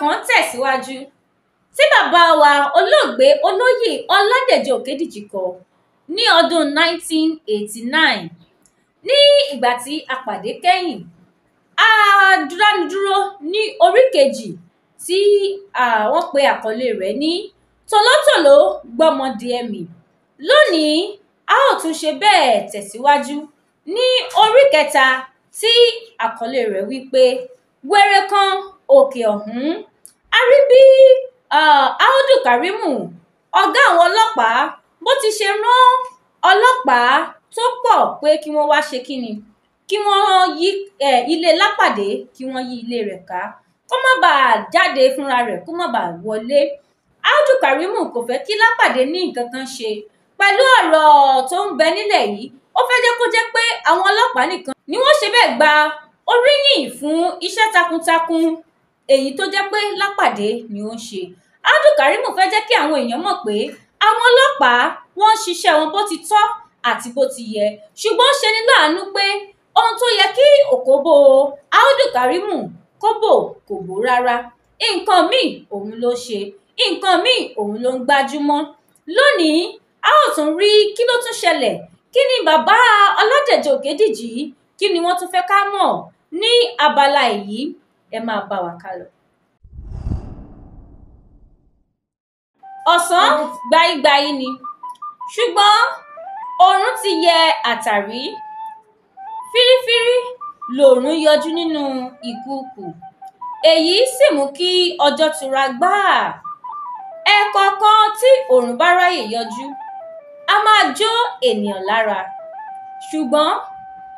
kan tẹ̀síwájú tí bàbá wa olóògbé olóyè Ọládèjì Òkédìjí kọ ní ọdún 1989 ní ìgbà tí a pàdé kẹ́yìn. A dánudúró ní orí kejì tí wọ́n pe àkọlé rẹ̀ ní tòlótòló gbọ́mọdé ẹ̀mí. Lónìí a ó tún ṣe bẹ́ẹ̀ tẹ̀síwájú ní orí kẹta tí àkọlé rẹ̀ wípé wèrè kan òkè ọ̀hún. A rí bí Audu Karimu ọ̀gá àwọn ọlọ́pàá bó ti ṣe rán ọlọ́pàá tó pọ̀ pé kí wọ́n wá ṣe kíni, kí wọ́n yí ilé Lápàdé, kí wọ́n yí ilé rẹ̀ ká kó má bàa jáde fúnra rẹ̀, kó má bàa wọlé. Audu Karimu kò fẹ́ kí Lápàdé ní nǹkan kan ṣe pẹ̀lú ọ̀rọ̀ tó ń bẹ nílẹ̀ yìí. Ó fẹ́ jẹ́ kó jẹ́ pé àwọn ọlọ́pàá nìkan ni wọ́n ṣe bẹ́ẹ̀ gba oríyìn fún iṣẹ́ takuntakun èyí tó jẹ́ pé Lápàdé ni ó ń ṣe. Audu Karimu fẹ́ jẹ́ kí àwọn èèyàn mọ̀ pé àwọn ọlọ́pàá wọ́n ń ṣiṣẹ́ wọn bó ti tọ́ àti bó ti yẹ, ṣùgbọ́n ṣe ni láàánú pé ohun tó yẹ kí òkóbó Audu Karimu kó bò kò bò rárá. Nǹkan míì òun ló ṣe, nǹkan míì òun ló ń gbájúmọ́. Lónìí a ó tún rí kí ló tún ṣẹlẹ̀, kí ni bàbá Ọládèjì Òkédìjí kí ni wọ́n tún fẹ́ ká mọ̀ ní abala èyí. Ẹ máa bá wa kálọ. Ọ̀sán gbayigbayi ni, ṣùgbọ́n oòrùn ti yẹ àtàrí. Fírífírí lòòrùn yọjú nínú ìkùukù, èyí sì mú kí ọjọ́ tura gbáà. Ẹ̀ẹ̀kọ̀ọ̀kan tí oòrùn bá ráyè yọjú a máa jó ènìyàn lára, ṣùgbọ́n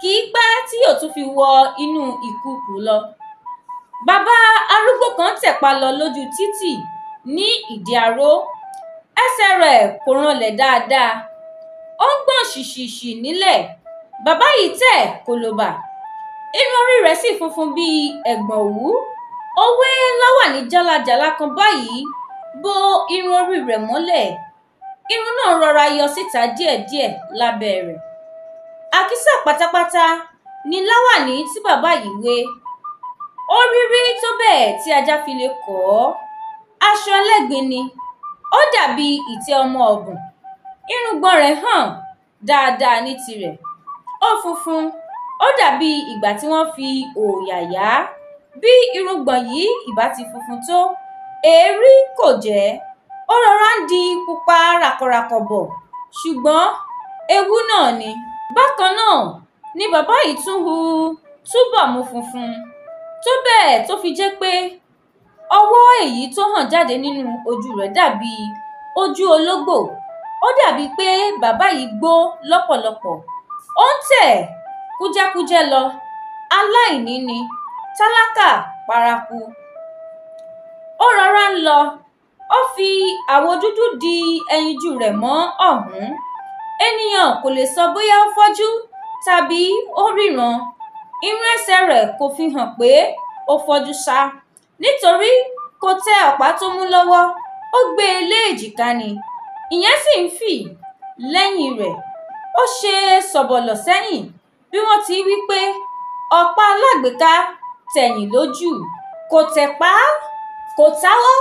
kì í pẹ́ tí yóò tún fi wọ inú ìkùukù lọ. Bàbá arúgbó kan tẹ̀pa lọ lójú títì ní Ìdí Aró. Ẹsẹ̀ rẹ̀ kò ranlẹ̀ dáadáa, ó ń gbọ̀n ṣìṣìṣì nílẹ̀. Bàbá yìí tẹ̀ kòlòbà, irun orí rẹ̀ sì funfun bíi ẹ̀gbọ̀n òwú. Ó wé láwàní jálajàla kan báyìí bo irun orí rẹ̀ mọ́lẹ̀. Irun náà rọra yọ síta díẹ̀díẹ̀ lábẹ́ rẹ̀. Àkísà pátápátá ni láwàní tí bàbá yìí wé. Ó rírí tó bẹ́ẹ̀ tí ajá fi lè kọ̀ ọ́. Aṣọ ẹlẹ́gbin ni, ó dàbí ìtẹ́ ọmọ ọ̀bùn. Irùngbọ̀n rẹ̀ hàn dáadáa ní tirẹ̀. Ó funfun, ó dàbí ìgbà tí wọ́n fi òòyà yá. Bí irùngbọ̀n yìí ìbá ti funfun tó, èérí kò jẹ́. Ó rọra ń di pupa ràkọ̀ràkọ̀ bọ̀, ṣùgbọ́n ewu náà ni. Bákan náà ni bàbá yìí tún hu túbọ̀ mú funfun tó bẹ́ẹ̀ tó fi jẹ́ pé ọwọ́ èyí tó hàn jáde nínú ojú rẹ̀ dàbí ojú ológbò. Ó dàbí pé bàbá yìí gbó lọ́pọ̀lọpọ̀. Ó ń tẹ̀ kújẹ́kújẹ́ lọ, aláìní ni, tálákà paraku. Ó rọra ń lọ, ó fi àwọ̀ dúdú di ẹyinjú rẹ̀ mọ́ ọ̀hún. Ènìyàn kò lè sọ bóyá ó fọ́jú tàbí ó ríran. Irun ẹsẹ̀ rẹ̀ kò fi hàn pé ó fọ́jú ṣá, nítorí kò tẹ ọ̀pá tó mú lọ́wọ́, ó gbé e lé èjìká ni, ìyẹn sì ń fì lẹ́yìn rẹ̀. Ó ṣe sọ̀bọ̀lọ̀ sẹ́yìn bí wọ́n ti wí pé ọ̀pá alágbèéká tẹ̀yìn lójú. Kò tẹ̀pá, kò táwọ́,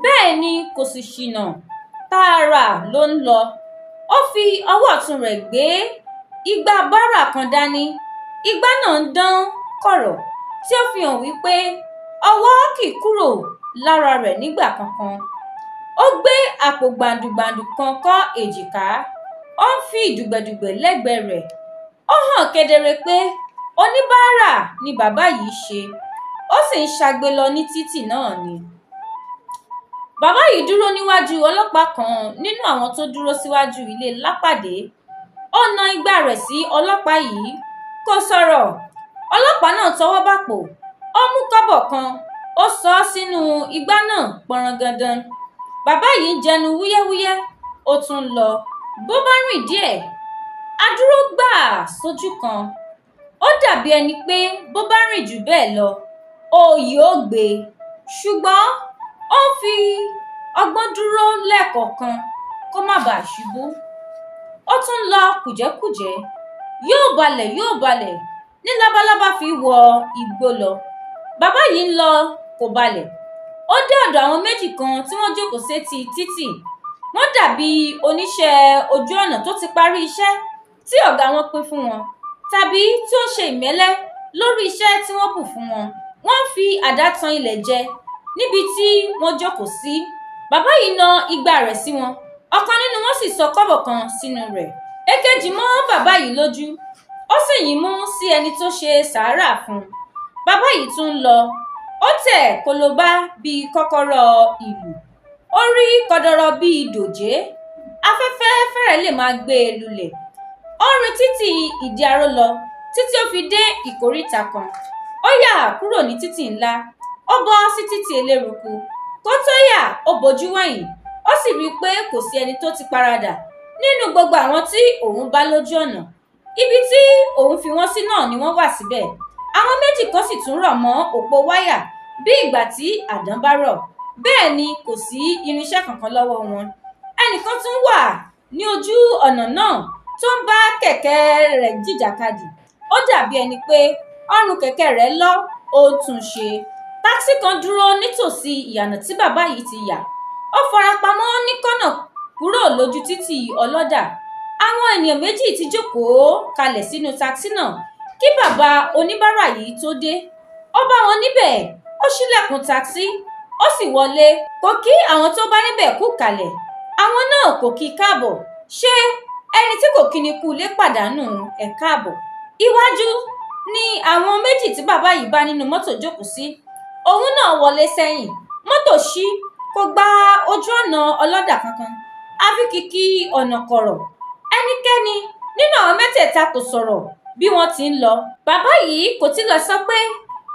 bẹ́ẹ̀ ni kò sì ṣìnà, tààrà ló ń lọ. Ó fi ọwọ́ ọ̀tún rẹ̀ gbé igbá bárà kan dání. Igbá náà ń dán kọ̀rọ̀ tí ó fi hàn wípé ọwọ́ kì í kúrò lára rẹ̀ nígbà kankan. Ó gbé àpò gbàǹdùgbàǹdù kan kọ́ èjìká. Ó ń fi dùgbẹ̀dùgbẹ̀ lẹ́gbẹ̀ẹ́ rẹ̀. Ó hàn kedere pé oníbàárà ni bàbá yìí ṣe. Ó sì ń ṣagbe lọ ní títì náà ni. Bàbá yìí dúró níwájú ọlọ́pàá kan nínú àwọn tó dúró síwájú ilé Lápàdé. Ó na igbá rẹ̀ sí ọlọ́pàá yìí, kò sọ̀rọ̀. Ọlọ́pàá náà tọwọ́ bàpò, ó mú kọ́bọ̀ kan, ó sọ ọ́ sínú igbá náà pọnrangandan. Bàbá yìí ń jẹnu wúyẹ́wúyẹ́, ó tún lọ. Bó bá rìn díẹ̀, a dúró gbà sójú kan. Ó dàbí ẹni pé bó bá rìn jù bẹ́ẹ̀ lọ, òòyì ó gbé e. Ṣùgbọ́n ó ń fi ọgbọ́n dúró lẹ́ẹ̀kọ̀ọ̀kan kó má bàa ṣubú. Ó tún lọ kùjẹ́kùjẹ́, yóò balẹ̀ ní labalábá fi wọ igbó lọ. Bàbá yìí ń lọ kò balẹ̀, ó dé ọ̀dọ̀ àwọn méjì kan tí wọ́n jókòó sétí títì. Wọ́n dàbí oníṣẹ́ ojú ọ̀nà tó ti parí iṣẹ́ tí ọ̀gá wọn pín fún wọn, tàbí tí ó ń ṣe ìmẹ́lẹ́ lórí iṣẹ́ tí wọ́n bù fún wọn. Wọ́n ń fi àdá tan ilẹ̀ jẹ níbi tí wọ́n jókòó sí. Bàbá yìí na igbá rẹ̀ sí wọn, ọ̀kan nínú wọn sì sọ kọ́bọ̀ kan sínú rẹ̀. Èkejì mọ́ bàbá yìí lójú, ó sì yín mú sí ẹni tó ṣe sàárà fún un. Bàbá yìí tún ń lọ, ó tẹ̀ kólóbá bíi kọ́kọ́rọ́ ìlú, ó rí kọdọrọ bíi dòjé, afẹ́fẹ́ fẹ́rẹ̀ lè máa gbé e lulẹ̀. Ó rin títì ìdí aró lọ títí ó fi dé ìkóríta kan. Ó yà kúrò ní títì ńlá, ó bọ́ sí títì eléruku. Kó tó yà, ó bojú wẹ̀yìn, ó sì rí i pé kò sí ẹni tó ti paradà nínú gbogbo àwọn tí òun bá lójú ọ̀nà. Ibi tí òun fi wọ́n sí náà ni wọ́n wà síbẹ̀. Àwọn méjì kan sì tún rọ̀ mọ́ òpó wáyà bí ìgbà tí àdán bá rọ̀. Bẹ́ẹ̀ ni kò sí irinṣẹ́ kankan lọ́wọ́ wọn. Ẹnìkan tún wà ní ojú ọ̀nà náà tó ń bá kẹ̀kẹ́ rẹ̀ jìjàkadì. Ó dàbí ẹni pé ọrùn kẹ̀kẹ́ rẹ̀ lọ́, ó tún ṣe. Táksì kan dúró nítòsí ìyànà tí bàbá yìí ti yà. Ó farapamọ́ ní kọ́nà kúrò lójú títì ọlọ́dà. Àwọn ènìyàn méjì ti jókòó kalẹ̀ sínú táksì náà kí bàbá oníbàárà yìí tó dé. Ó bá wọn níbẹ̀, ó ṣílẹ̀kùn táksì, ó sì wọlé. Kò kí àwọn tó bá níbẹ̀ kú kalẹ̀, àwọn náà kò kí káàbọ̀. Ṣé ẹni tí kò kíni kú lè pàdánù ẹ̀ káàbọ̀? Iwájú ni àwọn méjì tí bàbá yìí bá nínú mọ́tò jókòó sí. Òun náà wọlé sẹ́yìn. Mọ́tò ṣí, kò gba ojú ọ̀nà ọlọ́dà kankan, àfi kìkì ọ̀nà kọ̀rọ̀. Ẹnikẹ́ni nínú àwọn mẹ́tẹ̀ẹ̀ta kò sọ̀rọ̀ bí wọ́n ti ń lọ. Bàbá yìí kò tilẹ̀ sọ pé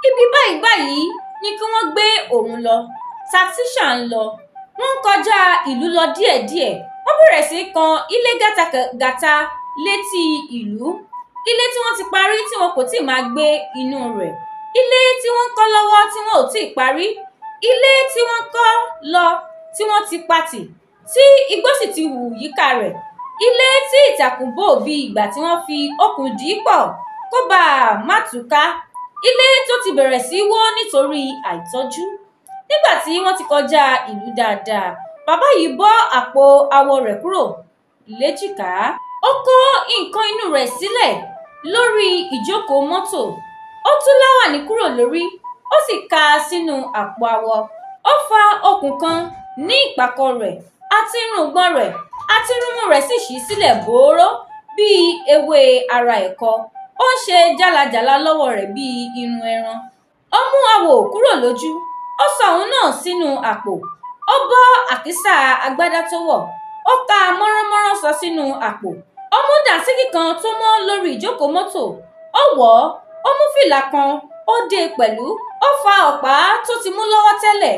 ibi báyìí ni kí wọ́n gbé òun lọ. Táksì ṣà ń lọ. Wọ́n ń kọjá ìlú lọ díẹ̀díẹ̀. Wọ́n bẹ̀rẹ̀ sí kan ilé gàtàgàtà létí ìlú. Ilé tí wọ́n ti parí tí wọn kò tíì máa gbé inú rẹ̀. Ilé tí wọ́n ń kọ́ lọ́wọ́ tí wọn ò tíì parí. Ilé tí wọ́n kọ́ lọ tí wọ́n ti patì, tí igbó sì ti hù yíká rẹ̀. Ilé tí ìtàkùn bò bí ìgbà tí wọ́n fi okùn dì í pọ̀ kó bàa má túká. Ilé tó ti bẹ̀rẹ̀ sí wó nítorí àìtọ́jú. Nígbà tí wọ́n ti kọjá ìlú dáadáa, bàbá yìí bọ́ àpò awọ rẹ̀ kúrò léjìká. Ó kó nǹkan inú rẹ̀ sílẹ̀ lórí ìjókòó mọ́tò. Ó tú láwàní kúrò lórí, ó sì ká a sínú àpò awọ. Ó fa okùn kan ní ìpàkọ́ rẹ̀ àti irùngbọ̀n rẹ̀ àti irúnmú rẹ̀ sì ṣí sílẹ̀ bòóró bíi ewé ara ẹ̀kọ. Ó ń ṣe jálajàla lọ́wọ́ rẹ̀ bíi irun ẹran. Ó mú awò kúrò lójú, ó sọ òun náà sínú àpò. Ó bọ́ àkísà agbádá tó wọ̀, ó ká mọ́ránmọ́rán sọ sínú àpò. Ó mú dànsíkì kan tó mọ́ lórí ìjókòó mọ́tò, ó wọ̀ ọ́. Ó mú fìlà kan, ó dé e pẹ̀lú. Ó fa ọ̀pá tó ti mú lọ́wọ́ tẹ́lẹ̀,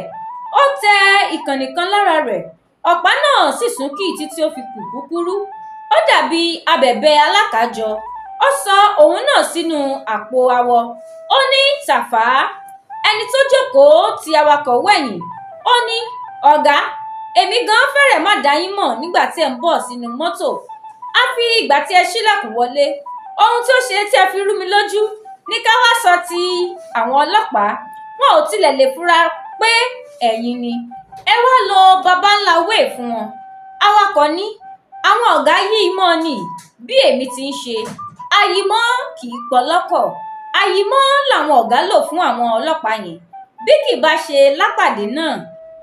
ó tẹ ìkànnì kan lára rẹ̀. Ọ̀pá náà sì súnkì títí ó fi kù kúkúrú. Ó dàbí abẹ̀bẹ̀ alákàjọ. Ó sọ òun náà sínú àpò awọ. Ó ní tàfá. Ẹni tó jókòó ti awakọ̀ wẹ̀yìn. Ó ní, ọ̀gá, èmi gan fẹ́rẹ̀ má dá yín mọ̀ nígbà tí ẹ ń bọ̀ sínú mọ́tò. Àfi ìgbà tí ẹ ṣílẹ̀kùn wọlé. Ohun tó ṣe tí ẹ fi rú mi lójú ní ká wá sọ ti àwọn ọlọ́pàá. Wọn ò tilẹ̀ lè fura pé ẹ̀yin ni. Ẹ wá lo baba ńlá wé fún wọn. Awakọ̀ ní, àwọn ọ̀gá yìí mọ́ ni bí èmi ti ń ṣe. Àyìmọ́ kì í pọlọ́kọ̀. Àyìmọ́ làwọn ọ̀gá lò fún àwọn ọlọ́pàá yẹn. Bí kì bá ṣe lápàdé náà,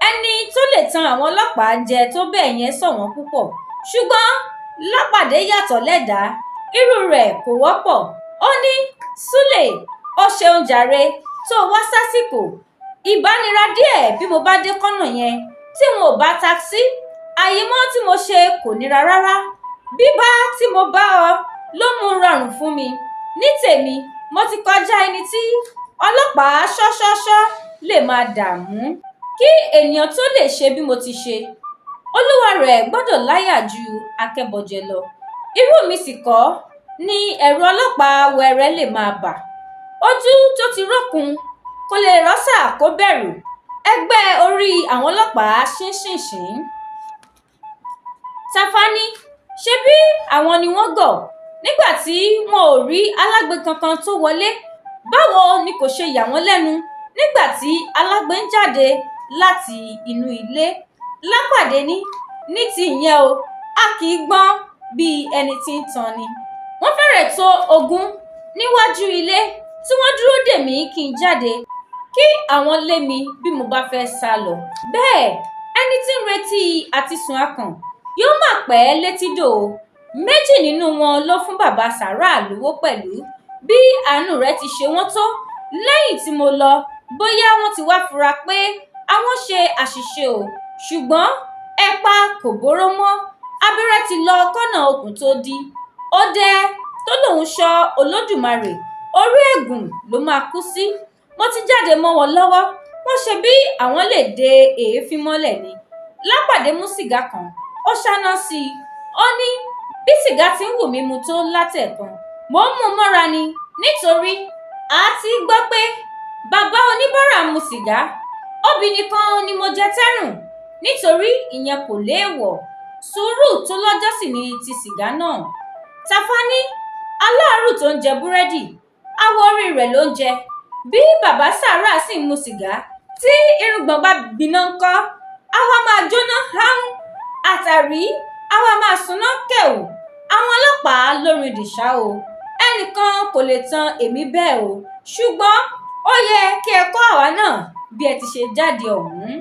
ẹni tó lè tan àwọn ọlọ́pàá jẹ tó bẹ́ẹ̀ yẹn ṣọ̀wọ́n púpọ̀. Ṣùgbọ́n lápàdé yàtọ̀ lẹ́dàá, irú rẹ̀ kò wọ́pọ̀. Ó ní, Súlè, ó ṣeun jàre tó wá sásìkò. Ìbánira díẹ̀ bí mo bá dé kọ́nà yẹn tí wọn ò bá táksì. Àyìmọ́ tí mo ṣe kò nira rárá. Bíbá tí mo bá ọ ló mú rọrùn fún mi. Ní tèmi, mo ti kọjá ẹni tí ọlọ́pàá ṣọ́ṣọ́ṣọ́ lè máa dààmú. Kí ènìyàn tó lè ṣe bí mo ti ṣe, olúwa rẹ̀ gbọ́dọ̀ láyà ju akẹ́bọjẹ lọ. Irú mi sì kọ́ ni ẹ̀rù ọlọ́pàá wẹrẹ lè máa bà. Ojú tó ti rókun kò lè rọ́ṣà kó bẹ̀rù. Ẹgbẹ́ orí àwọn ọlọ́pàá ṣínṣìnṣìn. Tàfání, ṣebí àwọn ni wọ́n gọ̀ nígbà tí wọn ò rí alágbe kankan tó wọlé. Báwo ni kò ṣe yà wọ́n lẹ́nu nígbà tí alágbe ń jáde láti inú ilé. Lápàdé ní ti ìyẹn o, a kì í gbọ́n bí ẹni tí ń tan ni. Wọ́n fẹ́rẹ̀ tó 20 níwájú ilé tí wọ́n dúró dè mí kí n jáde kí àwọn lé mi bí mo bá fẹ́ sá lọ. Bẹ́ẹ̀ ẹni tí ń retí àti sùn akàn yóò máa pẹ́ létídò. Méjì nínú wọn ló fún bàbá Sàrà lówó pẹ̀lú. Bí àánú rẹ̀ ti ṣe wọ́n tó lẹ́yìn tí mo lọ, bóyá wọ́n ti wá fura pé àwọn ṣe àṣìṣe o, ṣùgbọ́n ẹ̀pà kò bóró mọ́. Abẹ́rẹ́ ti lọ kọ́nà okùn tó dí. Ọdẹ tó lòun ṣọ́ Olódùmarè, orí ẹ̀gùn ló máa kú sí. Mo ti jáde mọ́ wọn lọ́wọ́, wọ́n ṣe bí àwọn lè de èéfín mọ́lẹ̀ ni. Lápàdé mú sìgá kan, ó ṣáná sí i. Ó ní bí sìgá ti ń wù mí mu tó látẹ̀kan, mò ń mú mọ́ra ni, nítorí a ti gbọ́ pé bàbá oníbàárà mu sìgá. Obì nìkan ni mo jẹ tẹ́rùn, nítorí ìyẹn kò léèwọ̀. Sùúrù tó lọ́jọ́ sì ni ti sìgá náà. Tàfání aláàrù tó ń jẹ búrẹ́dì, awọ orí rẹ̀ ló ń jẹ. Bí bàbá Sàrà sì ń mu sìgá, tí irùngbọ̀n bá gbiná ńkọ́, àwa máa jóná háún, àtàrí àwa máa súná kẹ̀wù. Àwọn ọlọ́pàá lórin dìṣà o, ẹnìkan kò lè tan èmi bẹ́ẹ̀ o, ṣùgbọ́n ó yẹ kí ẹ kọ́ àwa náà bí ẹ ti ṣe jáde ọ̀hún.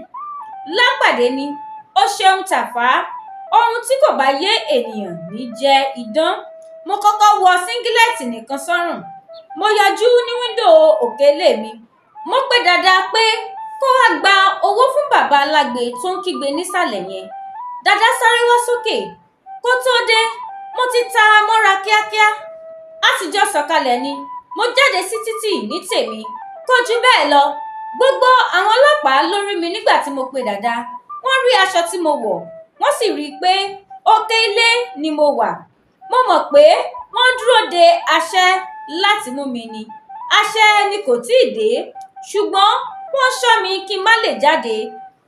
Lápàdé ní ó ṣeun Tàfá, ohun tí kò bá yé ènìyàn ní jẹ́ idán. Mo kọ́kọ́ wọ síngílẹ̀tì nìkan sọ́rùn. Mo yọjú ní wíńdò òkèlè mi. Mo pè Dàda pé kó wá gba owó fún bàbá alágbe tó ń kígbe nísàlẹ̀ yẹn. Dàda sáré wá sókè. Kó tó dé, mo ti ta mọ́ra kíákíá. A sì jọ sọ̀kalẹ̀ ni. Mo jáde sí títì ní tèmi. Kò jù bẹ́ẹ̀ lọ. Gbogbo àwọn ọlọ́pàá ló rí mi nígbà tí mo pe Dàda. Wọ́n rí aṣọ tí mo wọ̀, wọ́n sì rí i pé òkè ilé ni mo wà. Mo mọ̀ pé wọ́n dúró de àṣẹ láti mú mi ni. Àṣẹ ni kò tíì dé, ṣùgbọ́n wọ́n ṣọ́ mi kí n má lè jáde.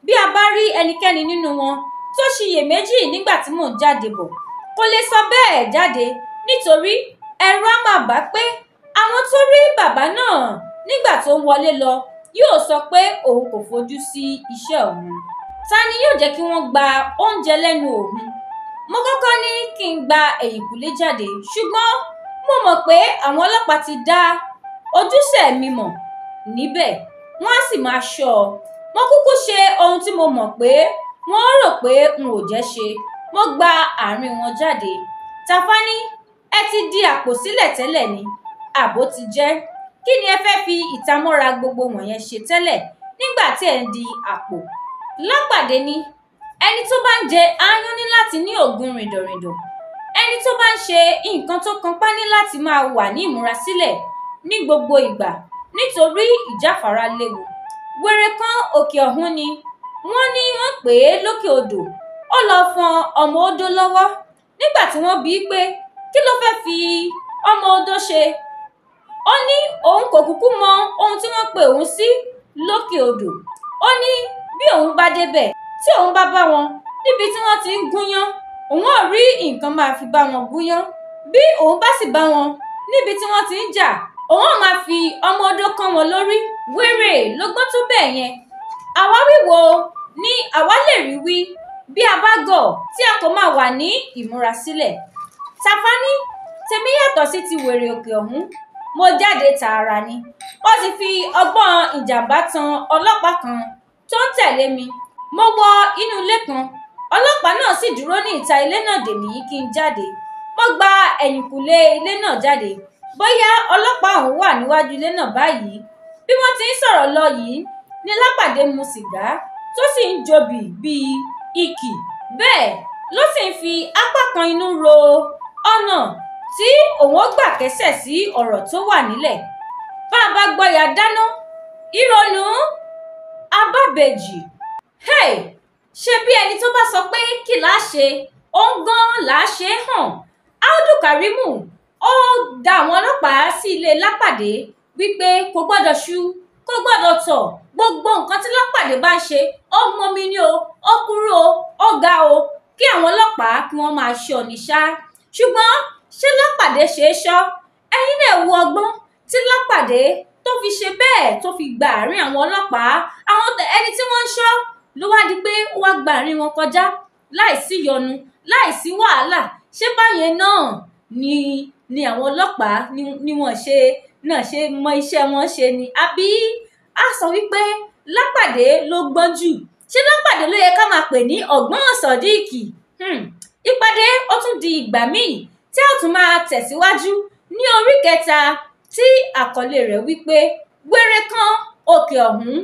Bí a bá rí ẹnikẹ́ni nínú wọn tó ṣiyèméjì nígbà tí mò ń jáde bọ̀, kò lè sọ bẹ́ẹ̀ jáde, nítorí ẹ̀rù á máa bà pé àwọn tó rí bàbá náà nígbà tó ń wọlé lọ yóò sọ pé òun kò fojú sí iṣẹ́ òun. Ta ni yóò jẹ́ kí wọ́n gba oúnjẹ lẹ́nu òun? Mo kọ́kọ́ ní kí n gba ẹ̀yìnkùlé jáde, ṣùgbọ́n mo mọ̀ pé àwọn ọlọ́pàá ti dá ojúṣe mi mọ̀ níbẹ̀, wọ́n á sì máa ṣọ́ ọ. Mo kúkú ṣe ohun tí mo mọ̀ pé wọ́n rò pé n ò jẹ́ ṣe. Mo gba àárín wọn jáde. Tàfání, ẹ ti di àpò sílẹ̀ tẹ́lẹ̀ ni, àbó ti jẹ́. Kí ni ẹ fẹ́ fi ìtamọ́ra gbogbo wọ̀nyẹn ṣe tẹ́lẹ̀ nígbà tí ẹ ń di àpò? Lápàdé ní ẹni tó bá ń jẹ aáyán ní láti ní òògùn rìndòrìndò. Ẹni tó bá ń ṣe nǹkan tó kanpá ní láti máa wà ní ìmúrasílẹ̀ ní gbogbo ìgbà, nítorí ìjáfara léwu. Wèrè kan òkè ọ̀hún ni wọ́n ní wọ́n pè é lókè odò. Ó lọ fọn ọmọ odó lọ́wọ́. Nígbà tí wọ́n bi í pé kí ló fẹ́ fi ọmọ odó ṣe, ó ní òun kò kúkú mọ ohun tí wọ́n pe òun sí lókè odò. Ó ní bí òun bá débẹ̀, tí òun bá bá wọn níbi tí wọ́n ti ń gúnyán, òun ò rí nǹkan máa fi bá wọn gúnyán. Bí òun bá sì bá wọn níbi tí wọ́n ti ń jà, òun ò máa fi ọmọ odó kán wọn lórí. Wèrè ló gbọ́n tó bẹ́ẹ̀ yẹn. Àwáwí wo ni àwa lè rí wí bí a bá gọ̀ tí a kò máa wà ní ìmúrasílẹ̀? Tàfání, tèmi yàtọ̀ sí ti wèrè òkè ọ̀hún. Mo jáde tààrà ni. Wọ́n ti fi ọgbọ́n ìjàmbá tan ọlọ́pàá kan tó ń tẹ̀lé mi. Mo wọ inú ilé kan. Ọlọ́pàá náà sì dúró ní ìta ilé náà dè mí kí n jáde. Mo gba ẹ̀yìnkùlé ilé náà jáde. Bóyá ọlọ́pàá ọ̀hún wà níwájú ilé náà báyìí. Bí wọ́n ti ń sọ̀rọ̀ lọ yìí ni Lápàdé mu sìgá tó sì ń jobì bíi ikì. Bẹ́ẹ̀ ló sì ń fi apá kan inú ro ọ̀nà tí òun ó gbà kẹ́sẹ̀ sí ọ̀rọ̀ tó wà nílẹ̀. Bá a bá gbọ́ya dáná, ìrònú abábẹ́jì. Hey! Ṣé bí ẹni tó bá sọ pé kí là á ṣe, òun gan là á ṣe hàn. Audu Karimu ó dá àwọn ọlọ́pàá sí ilé Lápàdé wípé kò gbọ́dọ̀ ṣú, kò gbọ́dọ̀ tọ̀. Gbogbo nǹkan tí Lápàdé bá ń ṣe, ó mọ mi ní o, ó kúrú o, ó ga o, kí àwọn ọlọ́pàá kí wọ́n máa ṣọ́ ní ṣá. Ṣùgbọ́n ṣé Lápàdé ṣe é ṣọ́? Ẹ̀yin náà wo ọgbọ́n tí Lápàdé tó fi ṣe bẹ́ẹ̀ tó fi gba àárín àwọn ọlọ́pàá. Àwọn ẹni tí wọ́n ń ṣọ́ ló wá di pé ó wá gba àárín wọn kọjá láìsí ìyọnu, láìsí wàhálà. Ṣé báyẹn náà ni àwọn ọlọ́pàá ni wọ́n ṣe mọ iṣẹ́ wọn ṣe ni? Àbí a sọ wípé Lápàdé ló gbọ́n jù? Ṣé Lápàdé ló yẹ ká máa pè ní ọ̀gbọ́n Sodiq? Ìpàdé ó tún di ìgbà míì tí a tún máa tẹ̀síwájú ní orí 3 tí àkọlé rẹ̀ wípé wèrè kan òkè ọ̀hún